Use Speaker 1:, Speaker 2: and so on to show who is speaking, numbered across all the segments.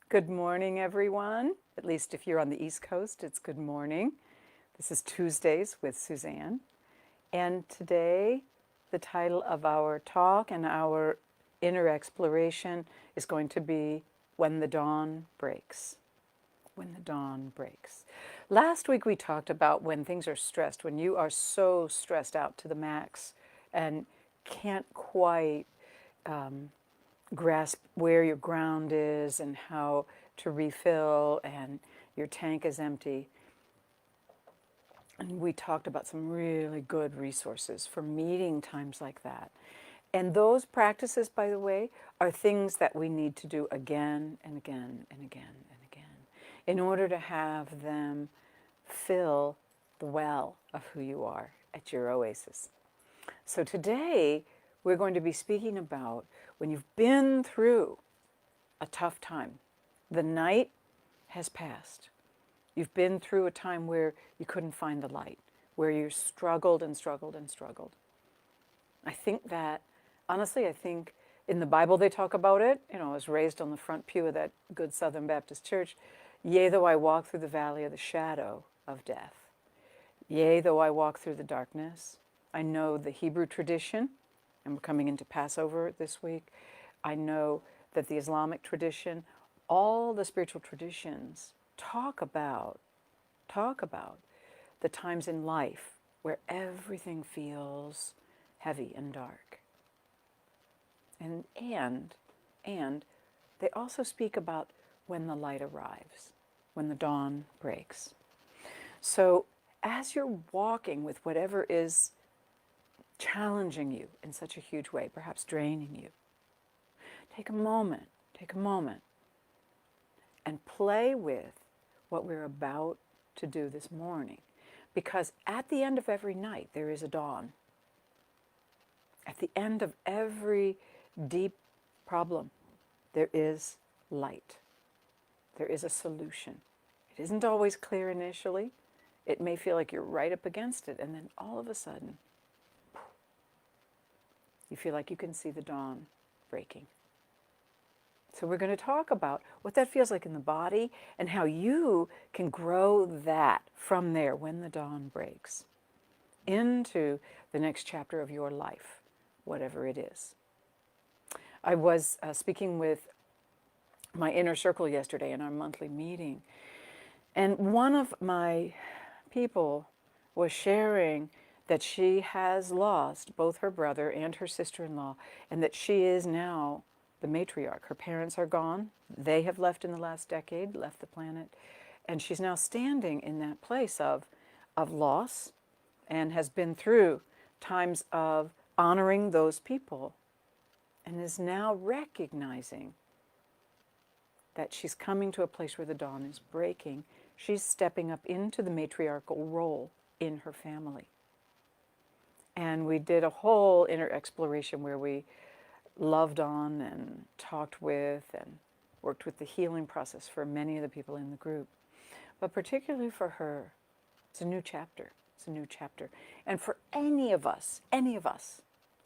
Speaker 1: Good morning, everyone. At least if you're on the East Coast, it's good morning. This is Tuesdays with Suzanne. And today, the title of our talk and our inner exploration is going to be When the Dawn Breaks. When the dawn breaks. Last week we talked about when things are stressed, when you are so stressed out to the max and can't quite grasp where your ground is and how to refill, and your tank is empty. And we talked about some really good resources for meeting times like that. And those practices, by the way, are things that we need to do again and again and again and again in order to have them fill the well of who you are at your oasis. So today, we're going to be speaking about when you've been through a tough time. The night has passed. You've been through a time where you couldn't find the light, where you struggled and struggled and struggled. I think that, honestly, I think in the Bible they talk about it. I was raised on the front pew of that good Southern Baptist church. Yea, though I walk through the valley of the shadow of death. Yea, though I walk through the darkness. I know the Hebrew tradition, and we're coming into Passover this week. I know that the Islamic tradition, all the spiritual traditions talk about the times in life where everything feels heavy and dark. And they also speak about when the light arrives, when the dawn breaks. So as you're walking with whatever is challenging you in such a huge way, perhaps draining you, take a moment and play with what we're about to do this morning. Because at the end of every night, there is a dawn. At the end of every deep problem, there is light. There is a solution. It isn't always clear initially. It may feel like you're right up against it, and then all of a sudden, you feel like you can see the dawn breaking. So we're going to talk about what that feels like in the body and how you can grow that from there when the dawn breaks into the next chapter of your life, whatever it is. I was speaking with my inner circle yesterday in our monthly meeting, and one of my people was sharing that she has lost both her brother and her sister-in-law, and that she is now the matriarch. Her parents are gone. They have left in the last decade, left the planet, and she's now standing in that place of loss, and has been through times of honoring those people, and is now recognizing that she's coming to a place where the dawn is breaking. She's stepping up into the matriarchal role in her family. And we did a whole inner exploration where we loved on and talked with and worked with the healing process for many of the people in the group. But particularly for her, it's a new chapter. It's a new chapter. And for any of us,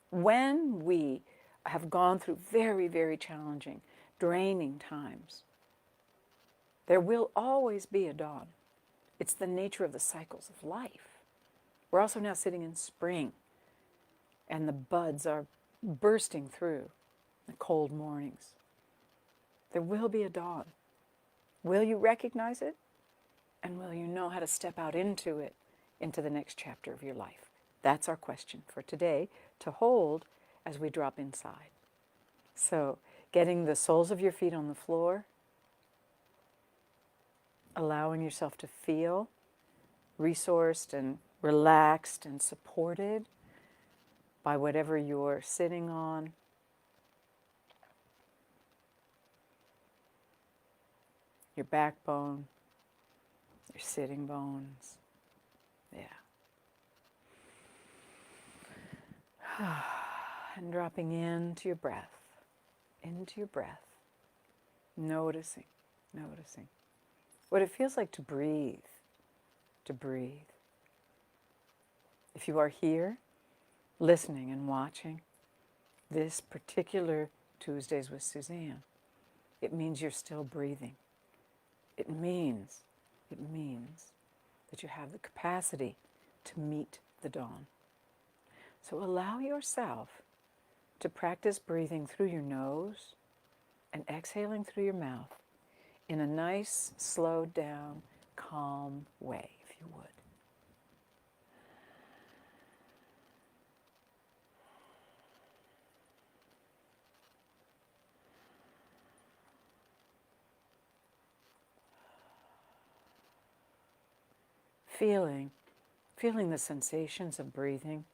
Speaker 1: when we have gone through very, very challenging, draining times, there will always be a dawn. It's the nature of the cycles of life. We're also now sitting in spring, and the buds are bursting through the cold mornings. There will be a dawn. Will you recognize it? And will you know how to step out into it, into the next chapter of your life? That's our question for today, to hold as we drop inside. So, getting the soles of your feet on the floor, allowing yourself to feel resourced and relaxed and supported by whatever you're sitting on. Your backbone, your sitting bones. Yeah. And dropping into your breath, noticing what it feels like to breathe. If you are here, listening and watching this particular Tuesdays with Suzanne, it means you're still breathing. It means that you have the capacity to meet the dawn. So allow yourself to practice breathing through your nose and exhaling through your mouth in a nice, slowed down, calm way, if you would. Feeling the sensations of breathing.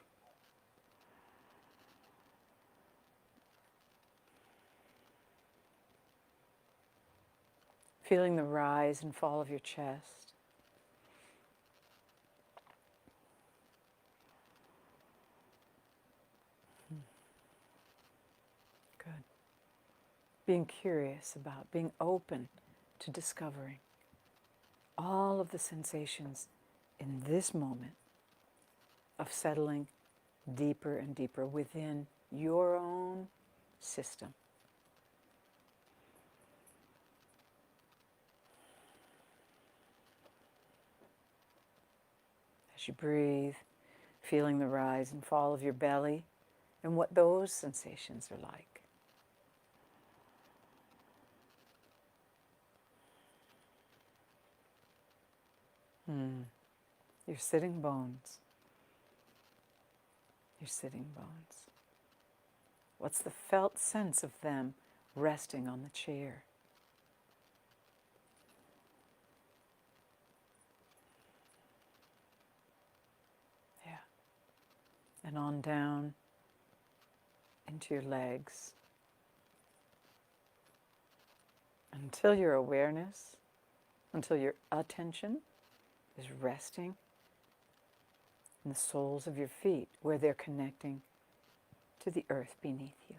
Speaker 1: Feeling the rise and fall of your chest. Good. Being curious about, being open to discovering all of the sensations in this moment of settling deeper and deeper within your own system. As you breathe, feeling the rise and fall of your belly and what those sensations are like. Your sitting bones. Your sitting bones. What's the felt sense of them resting on the chair? Yeah. And on down into your legs until your awareness, until your attention is resting in the soles of your feet where they're connecting to the earth beneath you.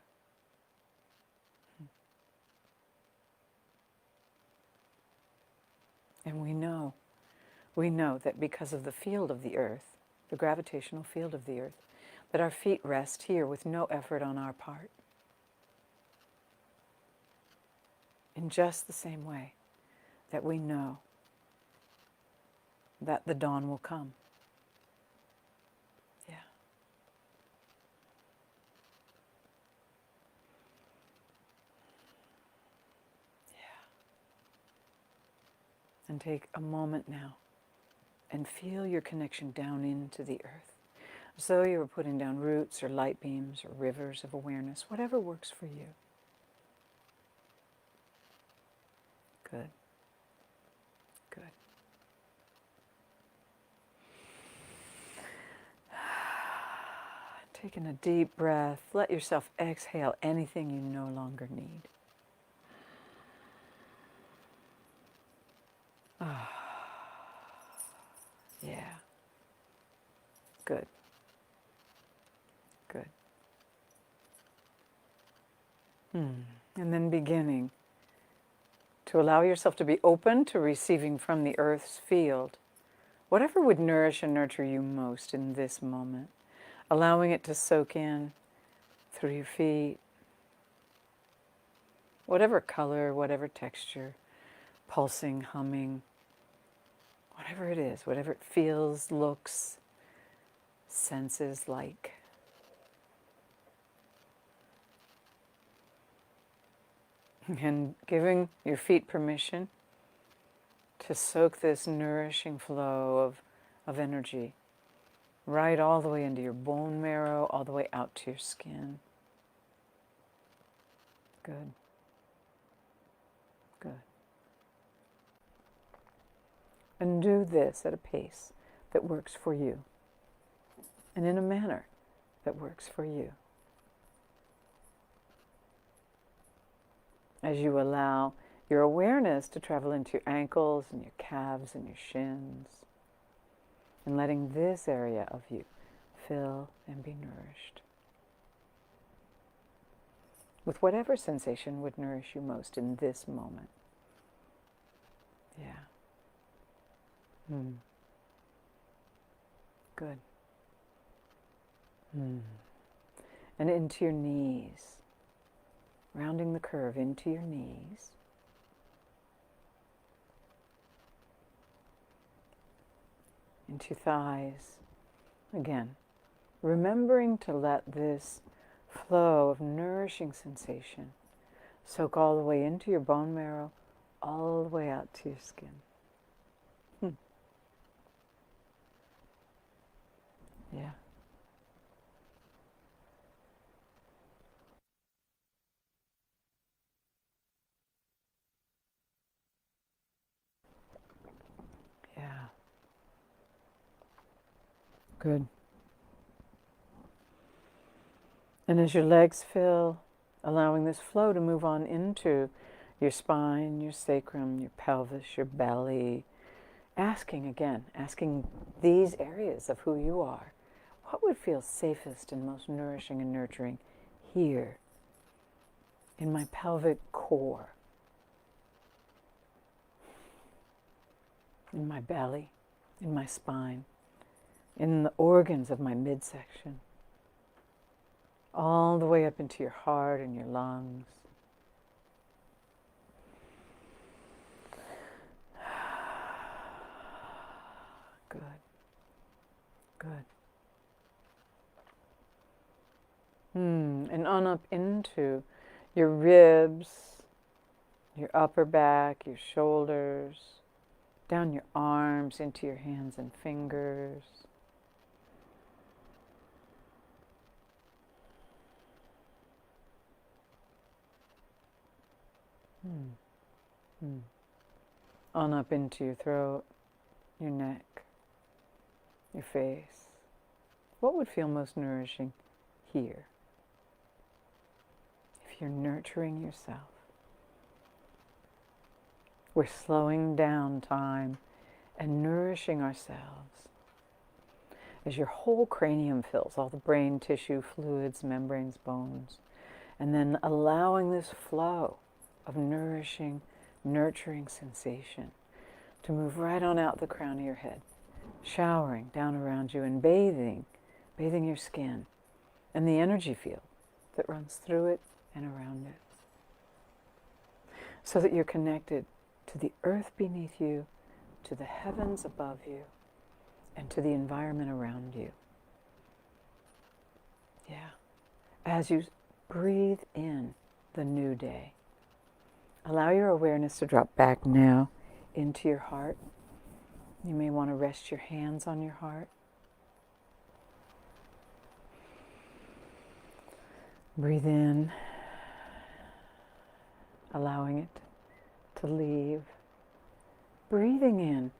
Speaker 1: And we know that because of the field of the earth, the gravitational field of the earth, that our feet rest here with no effort on our part. In just the same way that we know that the dawn will come. Yeah. Yeah. And take a moment now and feel your connection down into the earth. As though you were putting down roots or light beams or rivers of awareness, whatever works for you. Good. Good. Taking a deep breath, let yourself exhale anything you no longer need. Yeah. Good. Good. And then beginning to allow yourself to be open to receiving from the earth's field whatever would nourish and nurture you most in this moment. Allowing it to soak in through your feet, whatever color, whatever texture, pulsing, humming, whatever it is, whatever it feels, looks, senses like. And giving your feet permission to soak this nourishing flow of energy right all the way into your bone marrow, all the way out to your skin. Good. Good. And do this at a pace that works for you and in a manner that works for you. As you allow your awareness to travel into your ankles and your calves and your shins, and letting this area of you fill and be nourished with whatever sensation would nourish you most in this moment. Yeah. Good. And into your knees, rounding the curve into your knees. into your thighs. Again, remembering to let this flow of nourishing sensation soak all the way into your bone marrow, all the way out to your skin. Yeah. Yeah. Good. And as your legs fill, allowing this flow to move on into your spine, your sacrum, your pelvis, your belly, asking these areas of who you are, what would feel safest and most nourishing and nurturing here in my pelvic core, in my belly, in my spine, in the organs of my midsection, all the way up into your heart and your lungs. Good. Good. And on up into your ribs, your upper back, your shoulders, down your arms into your hands and fingers. On up into your throat, your neck, your face. What would feel most nourishing here? If you're nurturing yourself, we're slowing down time and nourishing ourselves. As your whole cranium fills, all the brain tissue, fluids, membranes, bones, and then allowing this flow of nourishing, nurturing sensation to move right on out the crown of your head, showering down around you and bathing your skin and the energy field that runs through it and around it, so that you're connected to the earth beneath you, to the heavens above you, and to the environment around you. Yeah. As you breathe in the new day, allow your awareness to drop back now into your heart. You may want to rest your hands on your heart. Breathe in, allowing it to leave. Breathing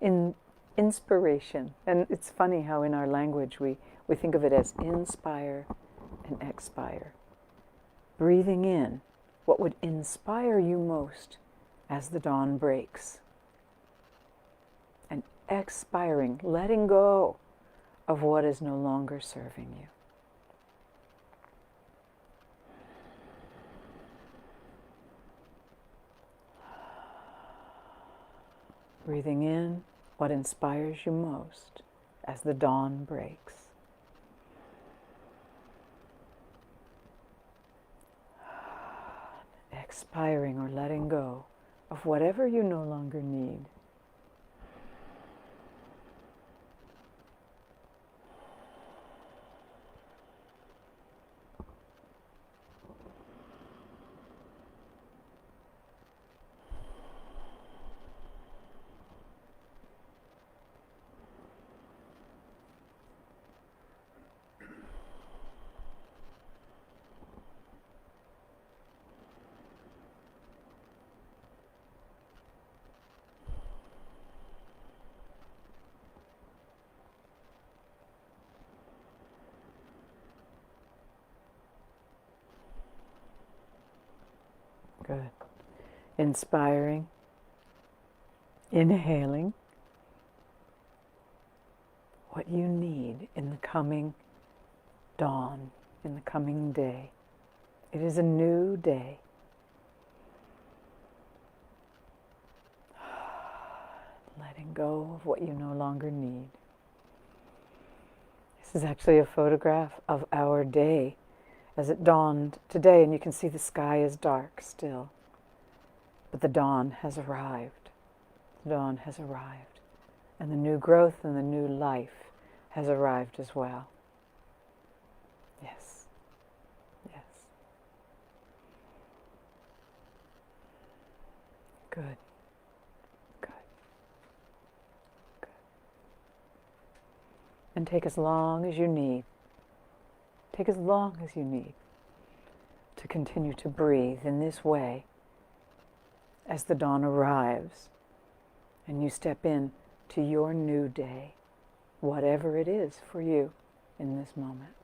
Speaker 1: in inspiration. And it's funny how in our language we think of it as inspire and expire. Breathing in what would inspire you most as the dawn breaks. And expiring, letting go of what is no longer serving you. Breathing in what inspires you most as the dawn breaks. Expiring or letting go of whatever you no longer need. Good. Inspiring, inhaling what you need in the coming dawn, in the coming day. It is a new day. Letting go of what you no longer need. This is actually a photograph of our day as it dawned today, and you can see the sky is dark still. But the dawn has arrived. The dawn has arrived. And the new growth and the new life has arrived as well. Yes. Yes. Good. Good. Good. And take as long as you need. Take as long as you need to continue to breathe in this way as the dawn arrives and you step in to your new day, whatever it is for you in this moment.